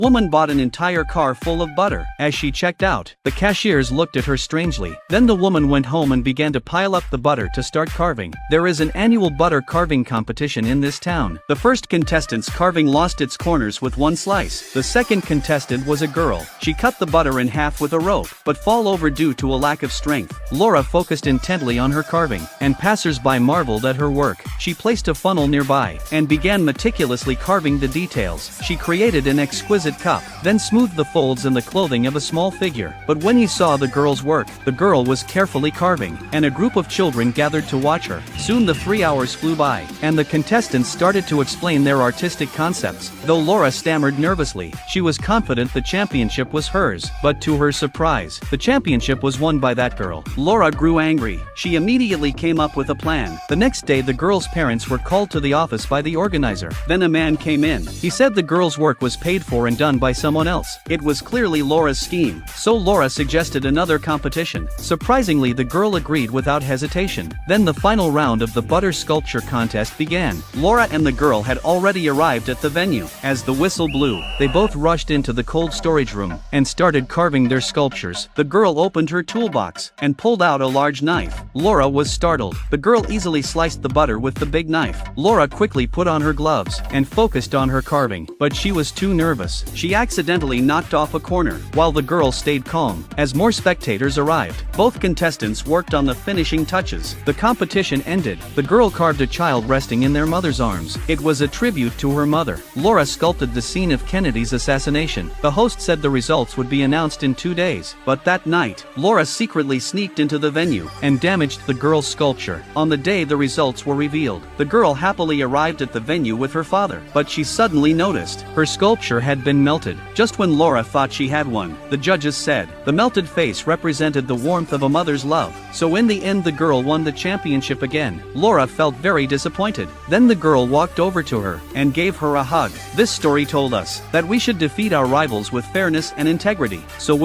Woman bought an entire car full of butter. As she checked out, the cashiers looked at her strangely. Then the woman went home and began to pile up the butter to start carving. There is an annual butter carving competition in this town. The first contestant's carving lost its corners with one slice. The second contestant was a girl. She cut the butter in half with a rope, but fall over due to a lack of strength. Laura focused intently on her carving, and passers-by marveled at her work. She placed a funnel nearby, and began meticulously carving the details. She created an exquisite cup, then smoothed the folds in the clothing of a small figure. But when he saw the girl's work, the girl was carefully carving, and a group of children gathered to watch her. Soon the 3 hours flew by, and the contestants started to explain their artistic concepts. Though Laura stammered nervously, she was confident the championship was hers. But to her surprise, the championship was won by that girl. Laura grew angry. She immediately came up with a plan. The next day the girl's parents were called to the office by the organizer. Then a man came in. He said the girl's work was paid for and done by someone else. It was clearly Laura's scheme. So Laura suggested another competition. Surprisingly, the girl agreed without hesitation. Then the final round of the butter sculpture contest began. Laura and the girl had already arrived at the venue. As the whistle blew, they both rushed into the cold storage room and started carving their sculptures. The girl opened her toolbox and pulled out a large knife. Laura was startled. The girl easily sliced the butter with the big knife. Laura quickly put on her gloves and focused on her carving, but she was too nervous. She accidentally knocked off a corner, while the girl stayed calm. As more spectators arrived, both contestants worked on the finishing touches. The competition ended. The girl carved a child resting in their mother's arms. It was a tribute to her mother. Laura sculpted the scene of Kennedy's assassination. The host said the results would be announced in 2 days, but that night, Laura secretly sneaked into the venue and damaged the girl's sculpture. On the day the results were revealed, the girl happily arrived at the venue with her father, but she suddenly noticed her sculpture had been melted. Just when Laura thought she had won, the judges said the melted face represented the warmth of a mother's love. So in the end the girl won the championship again. Laura felt very disappointed. Then the girl walked over to her and gave her a hug. This story told us that we should defeat our rivals with fairness and integrity. So